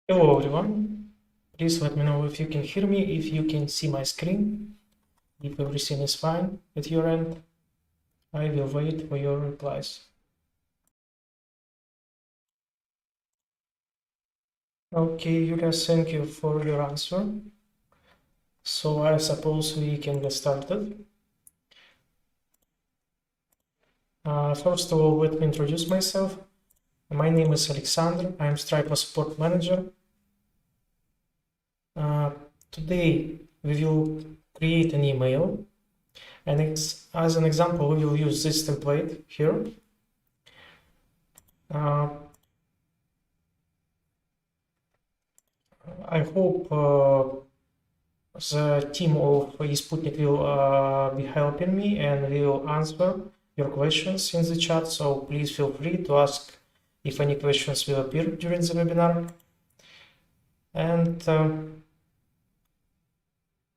Hello everyone, please let me know if you can hear me, if you can see my screen, if everything is fine at your end. I will wait for your replies. Okay, you guys, thank you for your answer. So I suppose we can get started. First of all, let me introduce myself. My name is Aleksandr, I'm Stripe Support Manager. Today we will create an email, and as an example we will use this template here. I hope the team of eSputnik will be helping me and will answer your questions in the chat, so please feel free to ask if any questions will appear during the webinar. And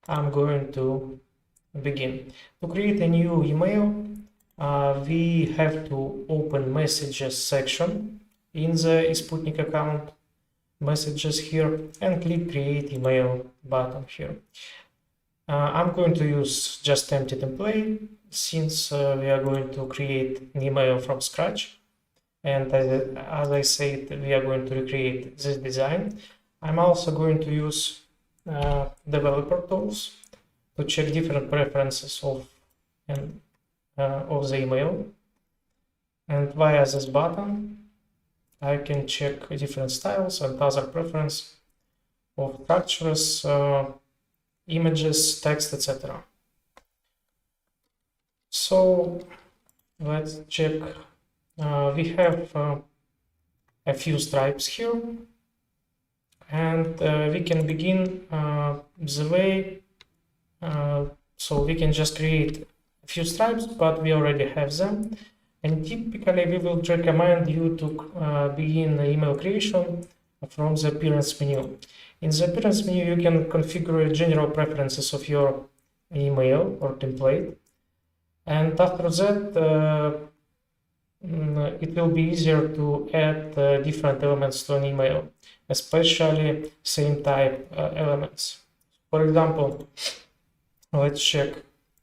I'm going to begin. To create a new email, we have to open messages section in the eSputnik account, messages here, and click create email button here. I'm going to use just empty template since we are going to create an email from scratch, and as I said, we are going to recreate this design. I'm also going to use developer tools to check different preferences of the email, and via this button I can check different styles and other preferences of structures, images, text, etc. So let's check. We have a few stripes here, and we can begin the way. So we can just create a few stripes, but we already have them. And typically we will recommend you to begin email creation from the appearance menu. In the appearance menu, you can configure general preferences of your email or template. And after that, it will be easier to add different elements to an email, especially same type elements. For example, let's check.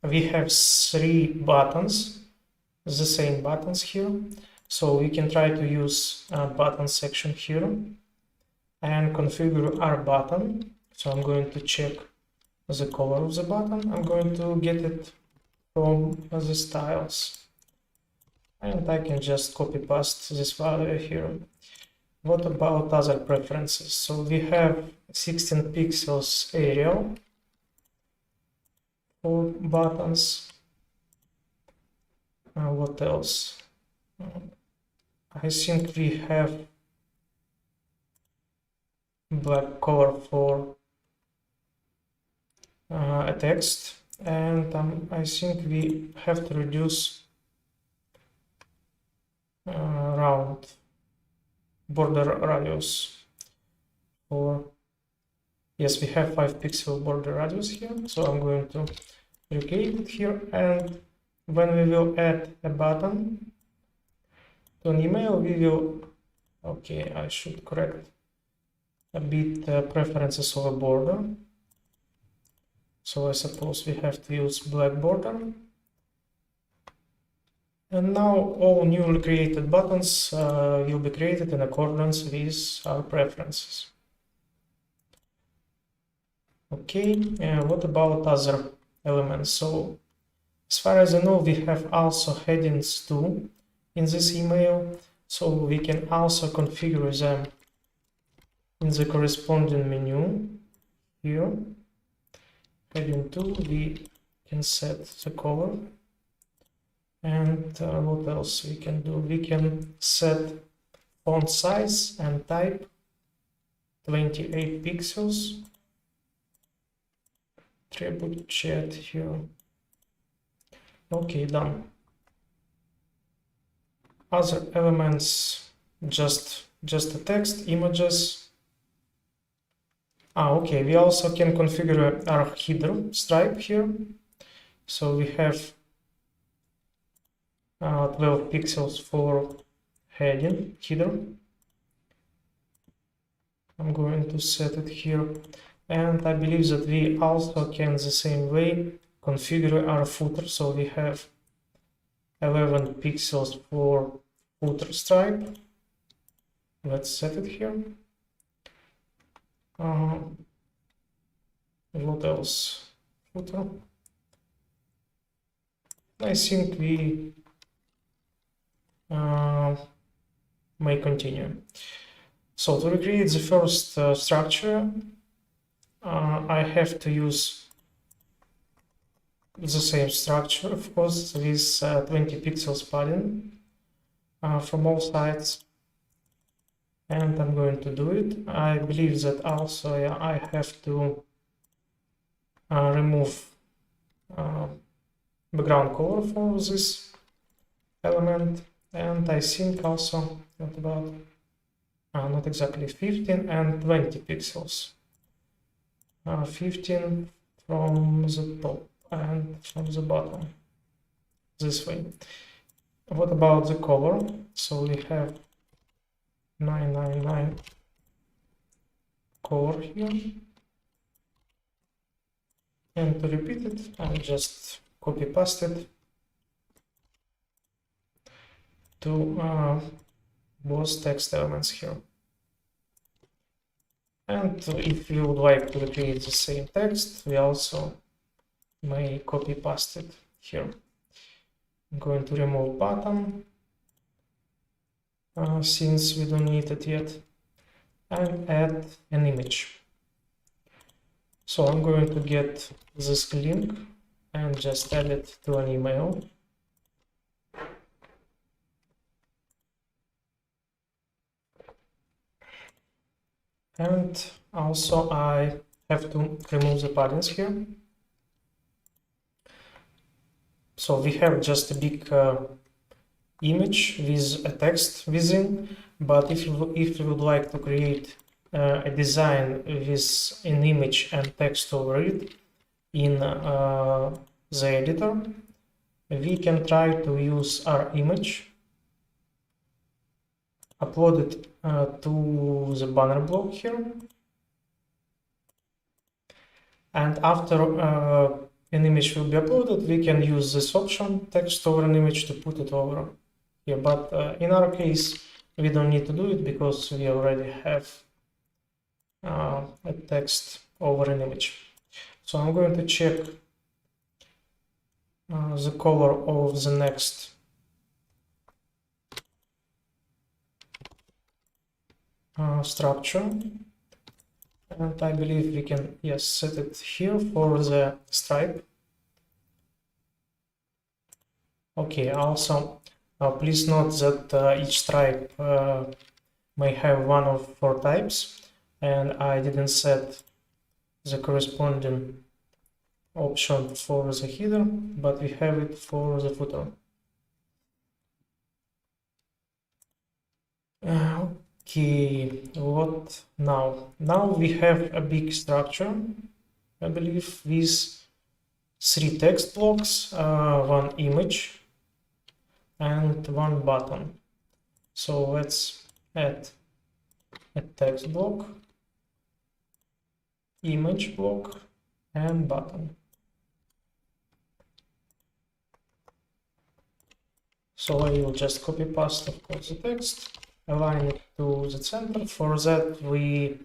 We have 3 buttons, the same buttons here. So we can try to use button section here and configure our button. So I'm going to check the color of the button. I'm going to get it from the styles. And I can just copy paste this value here. What about other preferences? So we have 16 pixels Arial for buttons. What else? I think we have black color for a text, and I think we have to reduce round border radius for, yes, we have 5 pixel border radius here, so I'm going to recreate it here. And when we will add a button to an email, we will, okay, I should correct a bit preferences of a border. So I suppose we have to use black border. And now all newly created buttons will be created in accordance with our preferences. Okay, what about other elements? So as far as I know, we have also headings too in this email, so we can also configure them in the corresponding menu here. Heading 2, we can set the color. And what else we can do? We can set font size and type 28 pixels. Triple chat here. Okay, done. Other elements, just the text, images. Okay, we also can configure our header stripe here. So we have 12 pixels for header. I'm going to set it here. And I believe that we also can the same way configure our footer. So we have 11 pixels for footer stripe. Let's set it here. What else? Footer. I think we may continue. So to recreate the first structure, I have to use the same structure, of course, with 20 pixels padding from all sides. And I'm going to do it. I believe that also I have to remove background color for this element. And I think also, what about, not exactly 15 and 20 pixels. 15 from the top and from the bottom, this way. What about the color? So we have 999 color here. And to repeat it, I just copy paste it to both text elements here. And if you would like to recreate the same text, we also may copy paste it here. I'm going to remove button since we don't need it yet, and add an image. So I'm going to get this link and just add it to an email. And also I have to remove the paddings here. So we have just a big image with a text within, but if you would like to create a design with an image and text over it in the editor, we can try to use our image, upload it to the banner block here, and after an image will be uploaded, we can use this option, text over an image, to put it over here. But in our case, we don't need to do it because we already have a text over an image. So I'm going to check the color of the next structure. And I believe we can, yes, set it here for the stripe. Okay, also, please note that each stripe may have one of 4 types, and I didn't set the corresponding option for the header, but we have it for the footer. Okay, what now? Now we have a big structure, I believe, with 3 text blocks, 1 image, and 1 button. So let's add a text block, image block, and button. So I will just copy paste, of course, the text, align it to the center. For that, we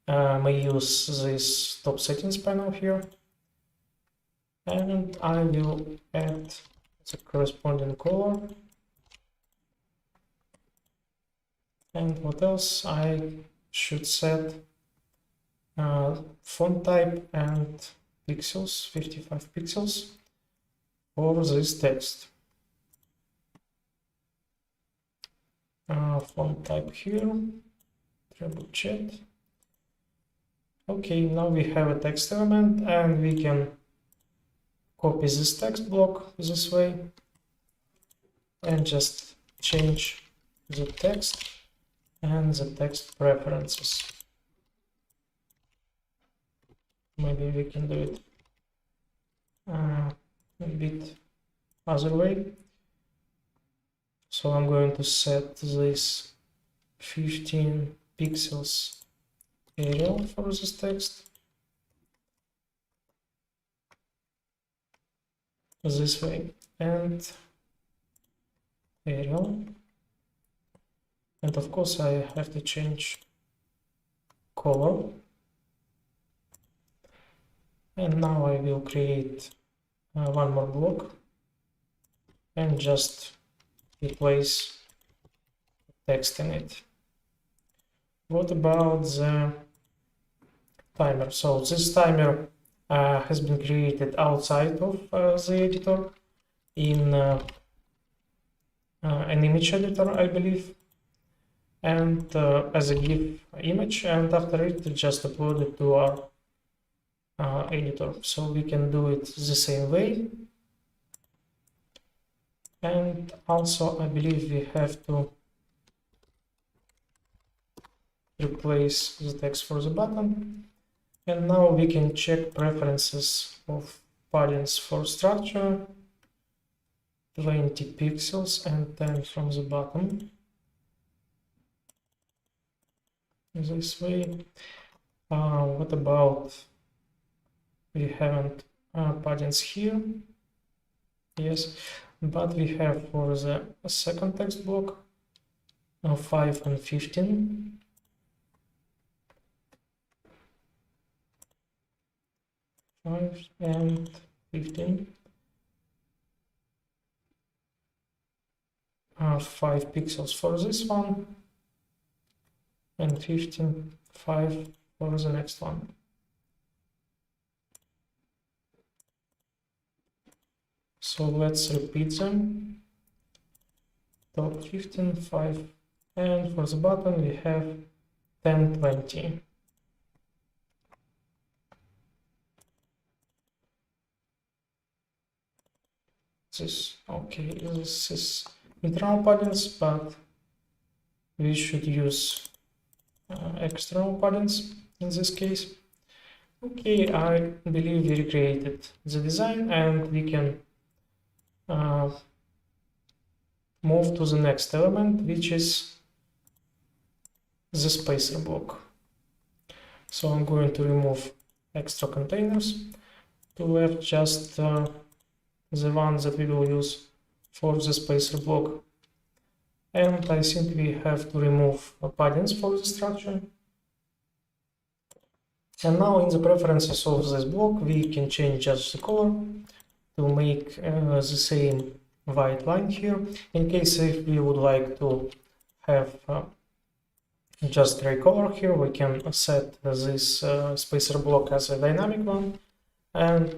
may use this top settings panel here, and I will add the corresponding color. And what else? I should set font type and pixels, 55 pixels for this text. Font type here, treble chat. Okay, now we have a text element, and we can copy this text block this way and just change the text and the text preferences. Maybe we can do it a bit other way. So I'm going to set this 15 pixels Arial for this text this way, and Arial, and of course I have to change color. And now I will create one more block and just replace text in it. What about the timer? So this timer has been created outside of the editor in an image editor, I believe, and as a GIF image, and after it just upload it to our editor. So we can do it the same way. And also I believe we have to replace the text for the button. And now we can check preferences of paddings for structure, 20 pixels and 10 from the bottom. This way. What about, we haven't paddings here? Yes, but we have for the second text block 5 and 15. 5 and 15. 5 pixels for this one, and 15, 5 for the next one. So let's repeat them. Top 15, 5, and for the bottom we have 10, 20. This, okay, this is internal paddings, but we should use external paddings in this case. Okay, I believe we recreated the design, and we can move to the next element, which is the spacer block. So I'm going to remove extra containers. To left just the ones that we will use for the spacer block. And I think we have to remove paddings for the structure. And now in the preferences of this block, we can change just the color to make the same white line here. In case if we would like to have just gray color here, we can set this spacer block as a dynamic one and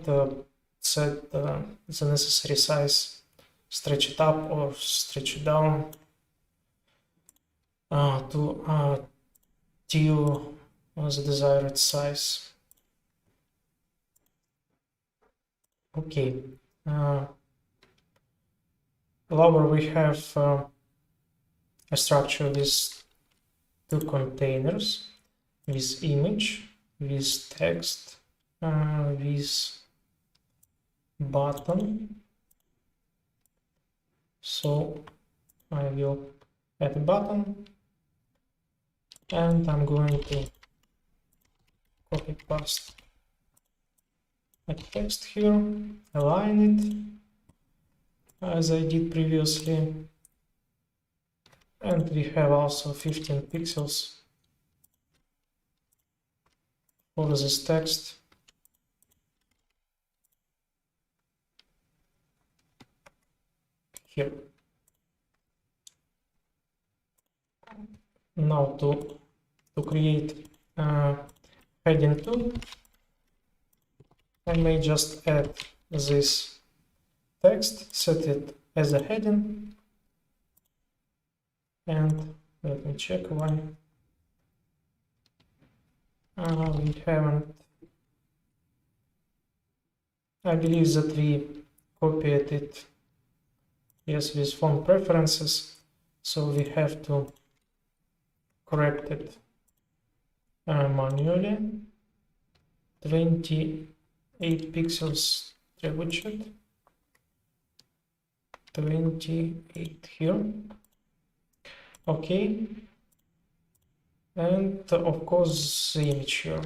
set the necessary size, stretch it up or stretch it down to till the desired size. Okay. Lower we have a structure with two containers, with image, with text, with button. So I will add a button, and I'm going to copy paste a text here, align it as I did previously, and we have also 15 pixels for this text. Here. Now to create heading 2, I may just add this text, set it as a heading, and let me check why we haven't. I believe that we copied it, yes, with font preferences, so we have to correct it manually. 28 pixels trebuchet, 28 here. Okay, and of course the image here.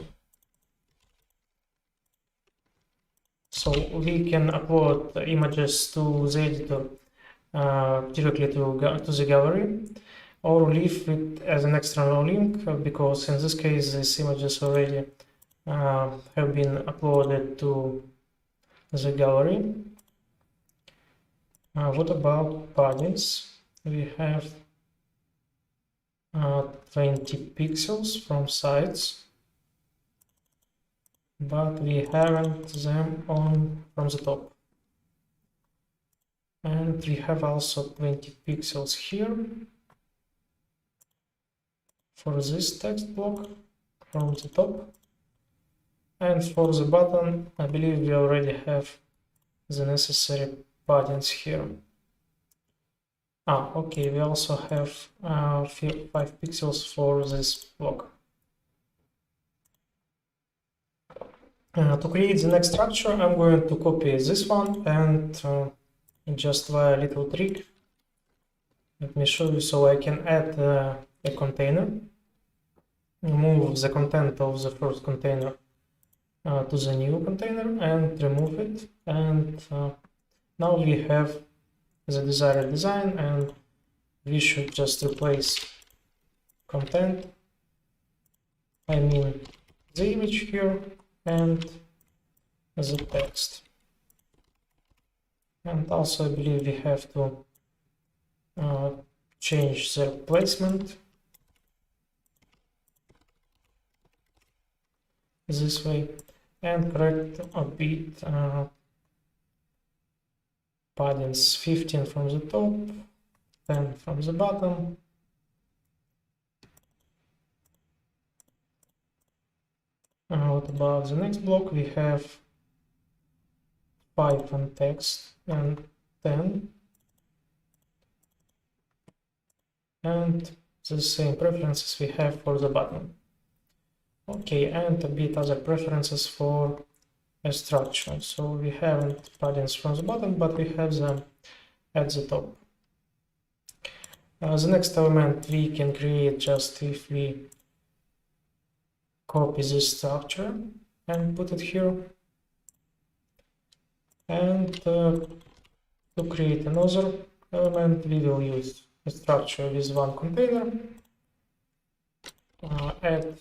So we can upload the images to the editor directly to the gallery, or leave it as an external link, because in this case these images already have been uploaded to the gallery. What about paddings? We have 20 pixels from sides, but we haven't them on from the top. And we have also 20 pixels here for this text block from the top. And for the button, I believe we already have the necessary paddings here. Okay, we also have 5 pixels for this block. To create the next structure, I'm going to copy this one, and just via a little trick, let me show you. So I can add a container, move the content of the first container to the new container and remove it, and now we have the desired design, and we should just replace content, I mean the image here, and the text. And also I believe we have to change the placement this way, and correct a bit paddings, 15 from the top, 10 from the bottom. What about the next block? We have 5 on text and 10, and the same preferences we have for the button. Okay, and a bit other preferences for a structure. So we haven't paddings from the bottom, but we have them at the top. The next element we can create just if we copy this structure and put it here. And to create another element, we will use a structure with one container, add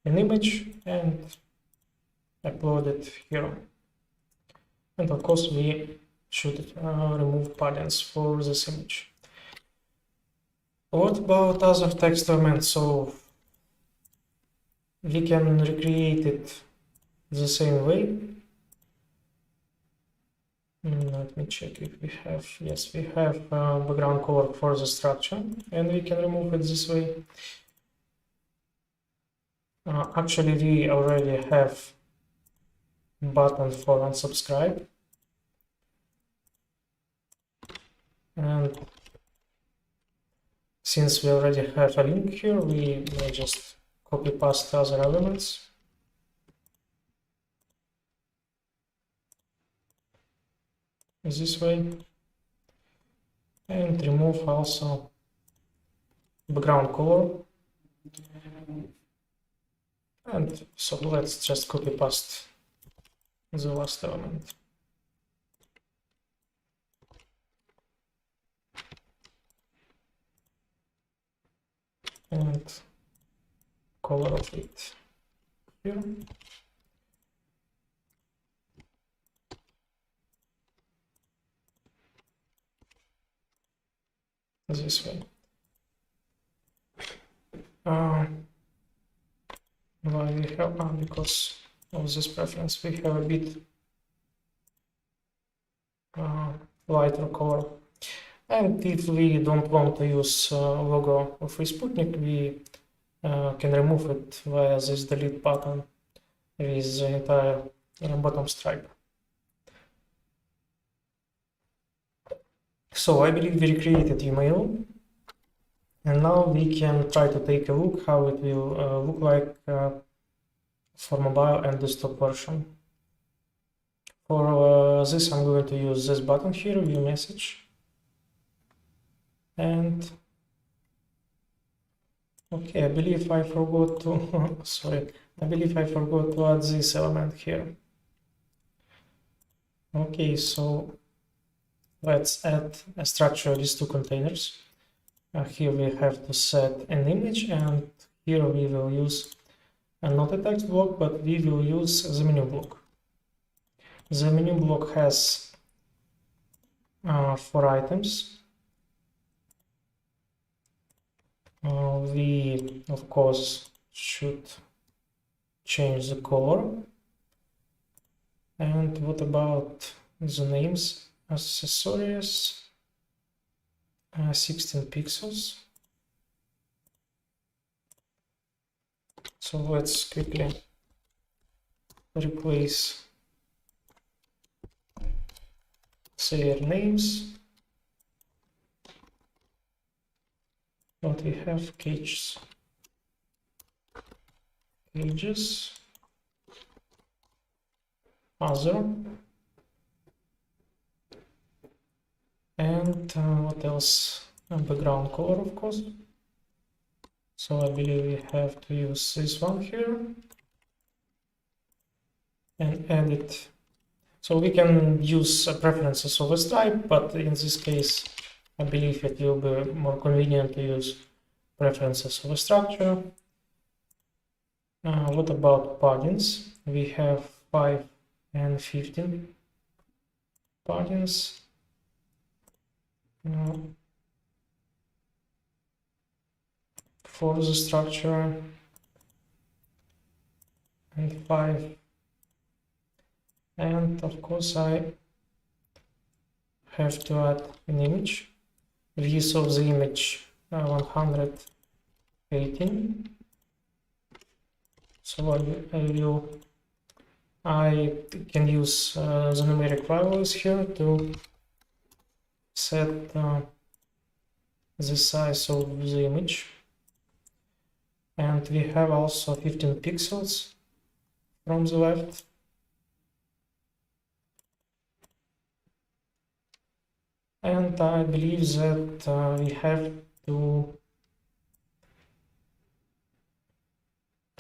an image and upload it here. And of course we should remove paddings for this image. What about other text elements? So we can recreate it the same way. Let me check if we have, yes, we have background color for the structure, and we can remove it this way. Actually, we already have button for unsubscribe, and since we already have a link here, we may just copy paste other elements. This way, and remove also background color. And so let's just copy paste the last element. And color of it here. This way. Why we have, because of this preference, we have a bit lighter color. And if we don't want to use logo of Sputnik, we can remove it via this delete button with the entire bottom stripe. So I believe we recreated email, and now we can try to take a look how it will look like for mobile and desktop version. For this, I'm going to use this button here, view message, and Okay, I believe I forgot to, sorry, I believe I forgot to add this element here. Okay, so let's add a structure these two containers. Here we have to set an image, and here we will use not a text block, but we will use the menu block. The menu block has 4 items. We, of course, should change the color. And what about the names? Accessories, 16 pixels. So let's quickly replace their names. What we have, cages, other, and what else? A background color, of course. So I believe we have to use this one here and edit. So we can use preferences of a stripe, but in this case, I believe it will be more convenient to use preferences of a structure. What about paddings? We have 5 and 15 paddings. For the structure, and 5, and of course I have to add an image. Views of the image 118. So I can use the numeric values here to set the size of the image. And we have also 15 pixels from the left. And I believe that we have to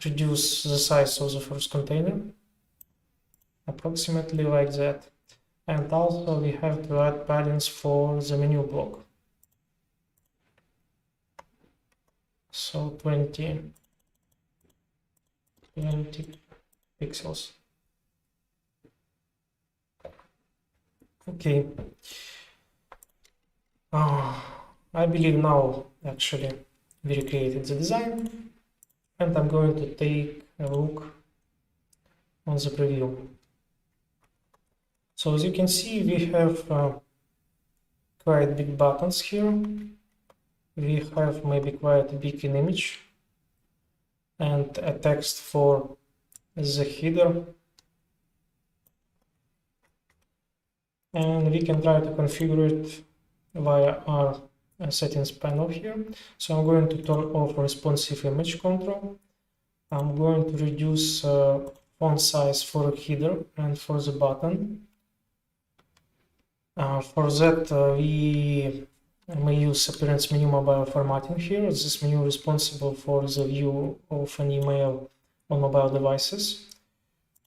reduce the size of the first container, approximately like that. And also we have to add paddings for the menu block. So 20 pixels. Okay. I believe now actually we recreated the design, and I'm going to take a look on the preview. So as you can see, we have quite big buttons here. We have maybe quite a big image and a text for the header. And we can try to configure it via our settings panel here. So I'm going to turn off responsive image control. I'm going to reduce font size for the header and for the button. For that, we may use appearance menu mobile formatting here. This menu is responsible for the view of an email on mobile devices.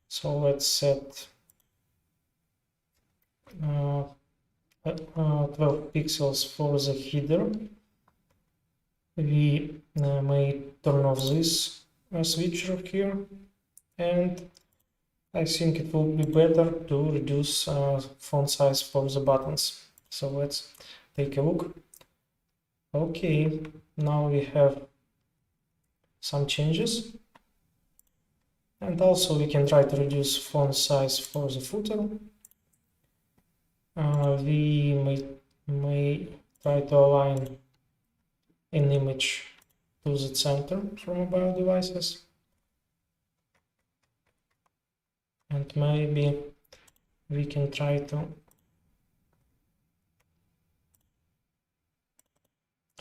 So let's set 12 pixels for the header. We may turn off this switcher here, and I think it will be better to reduce font size for the buttons. So let's take a look. Okay, now we have some changes. And also we can try to reduce font size for the footer. We may try to align an image to the center for mobile devices. And maybe we can try to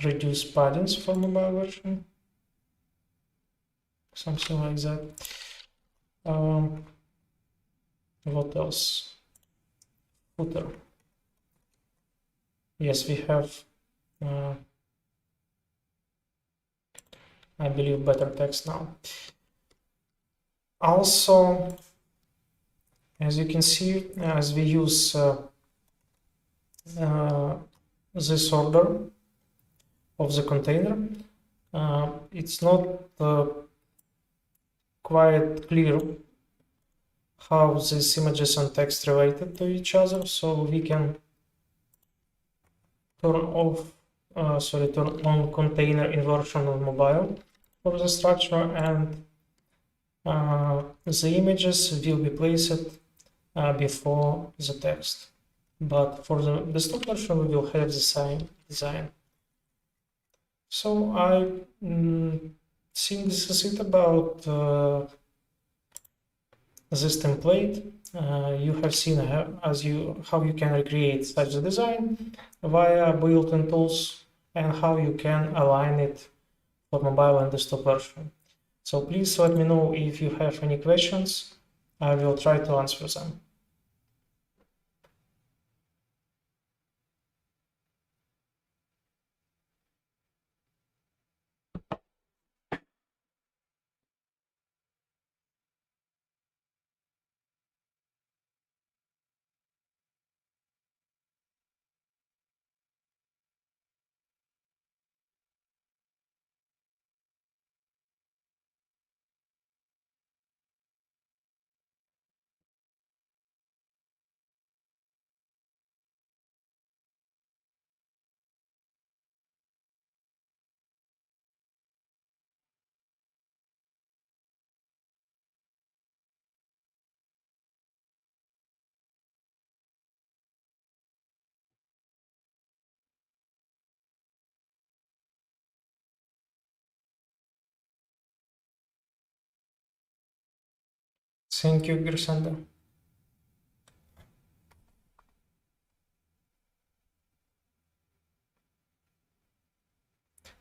reduce paddings for mobile version. Something like that. What else? Footer. Yes, we have I believe, better text now. Also, as you can see, as we use this order of the container, it's not quite clear how these images and text related to each other, so we can turn on container inversion on mobile for the structure, and the images will be placed before the text. But for the desktop version, we will have the same design. So I think this is it about this template. You have seen how you can recreate such a design via built-in tools and how you can align it for mobile and desktop version. So please let me know if you have any questions. I will try to answer them. Thank you, Aleksandr.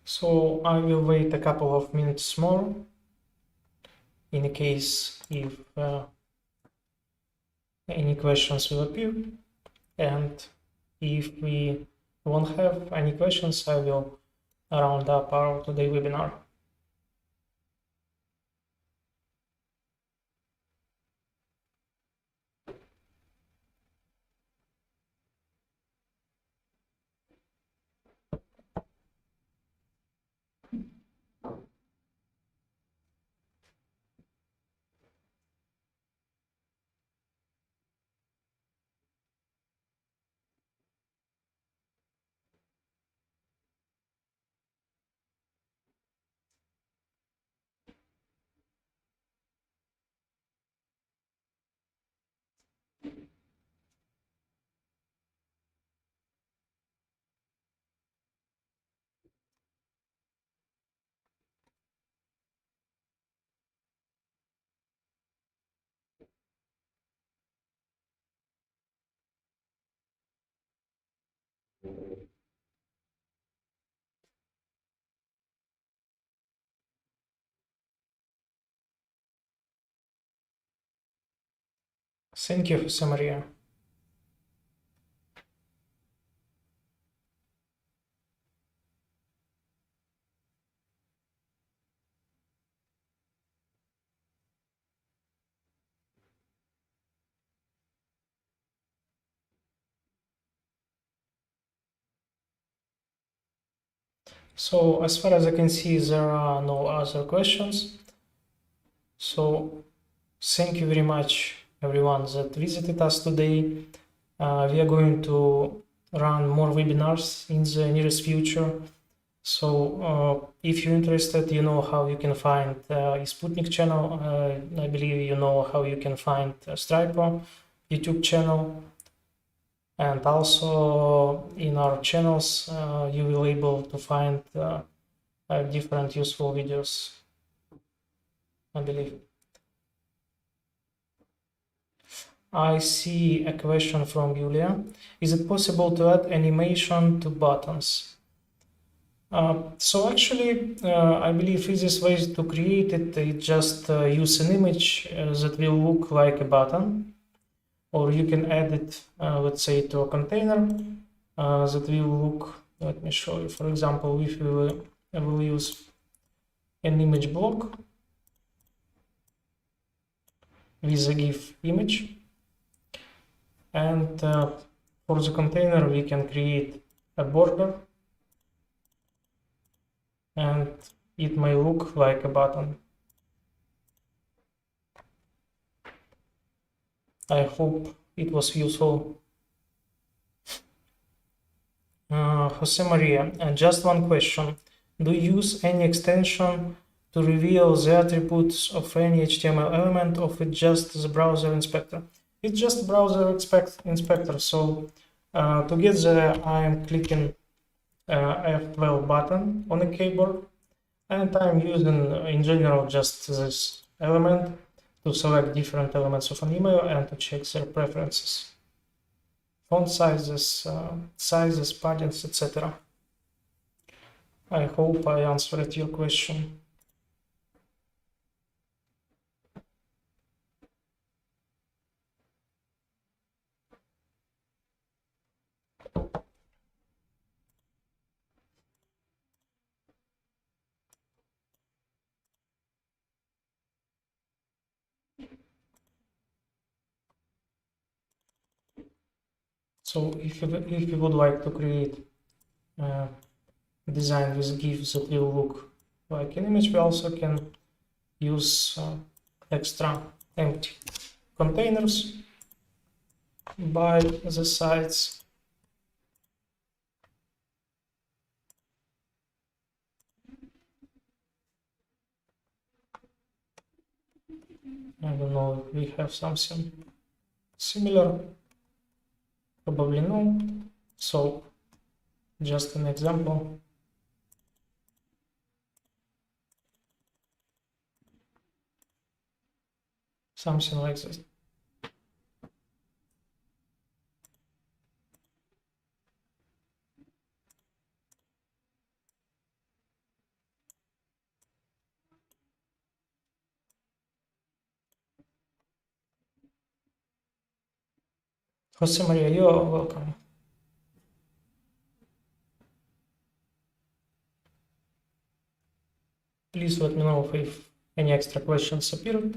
So I will wait a couple of minutes more in case if any questions will appear, and if we won't have any questions, I will round up our today webinar. Thank you, Jose Maria. So as far as I can see, there are no other questions. So thank you very much, everyone that visited us today. We are going to run more webinars in the nearest future. So if you're interested, you know how you can find Sputnik channel. I believe you know how you can find Striper YouTube channel. And also in our channels, you will be able to find different useful videos, I believe. I see a question from Julia. Is it possible to add animation to buttons? So actually, I believe easiest way to create it is just use an image that will look like a button, or you can add it, let's say, to a container that will look. Let me show you. For example, if we will use an image block with a GIF image, and for the container we can create a border, and it may look like a button. I hope it was useful. Jose Maria, just one question. Do you use any extension to reveal the attributes of any HTML element, or it's just the browser inspector? It's just browser inspector. So to get there, I'm clicking F12 button on the keyboard, and I'm using in general just this element to select different elements of an email and to check their preferences, font sizes, paddings, etc. I hope I answered your question. So if you would like to create a design with GIFs that will look like an image, we also can use extra empty containers by the sites. I don't know if we have something similar, probably no. So just an example. Something like this. Jose Maria, you are welcome. Please let me know if any extra questions appeared.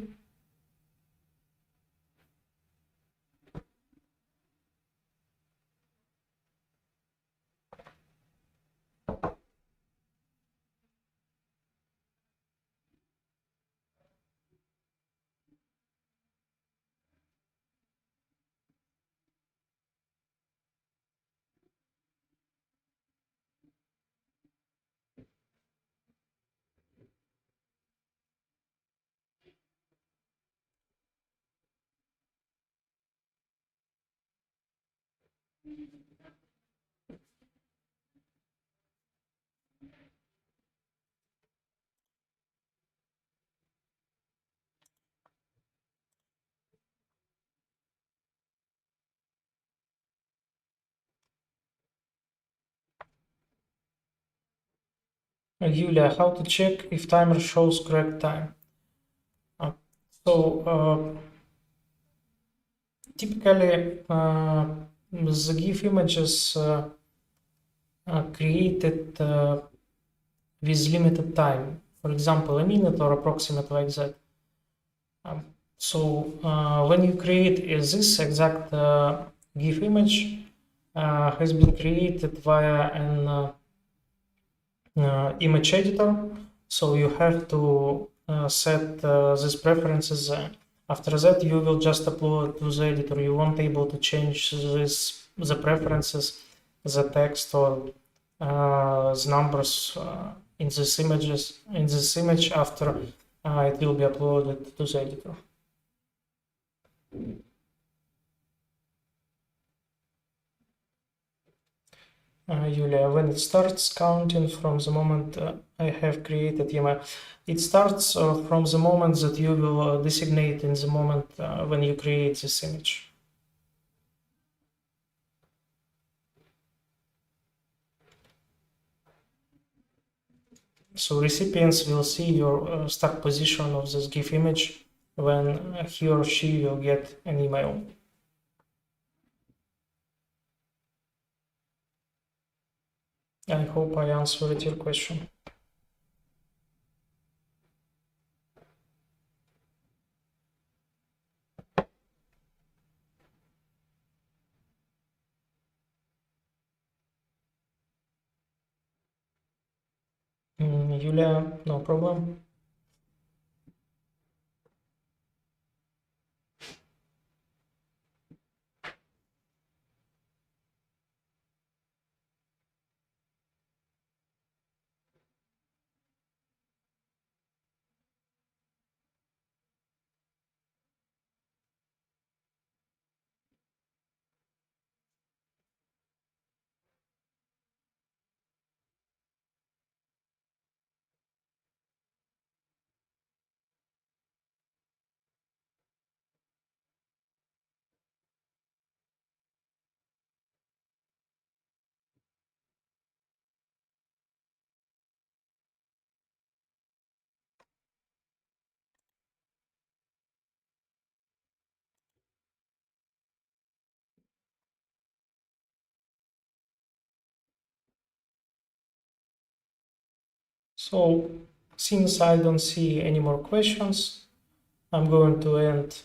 Yulia, how to check if timer shows correct time? Typically, the GIF images are created with limited time, for example, a minute or approximate like that. When you create this exact GIF image has been created via an image editor, so you have to set these preferences. After that, you will just upload to the editor. You won't be able to change the preferences, the text, or the numbers in this image after it will be uploaded to the editor. Yulia, when it starts counting from the moment I have created email, it starts from the moment that you will designate in the moment when you create this image. So recipients will see your start position of this GIF image when he or she will get an email. I hope I answered your question. Yulia, no problem. So since I don't see any more questions, I'm going to end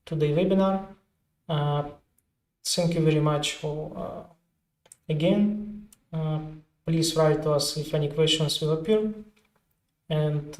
today's webinar. Thank you very much for again. Please write to us if any questions will appear, and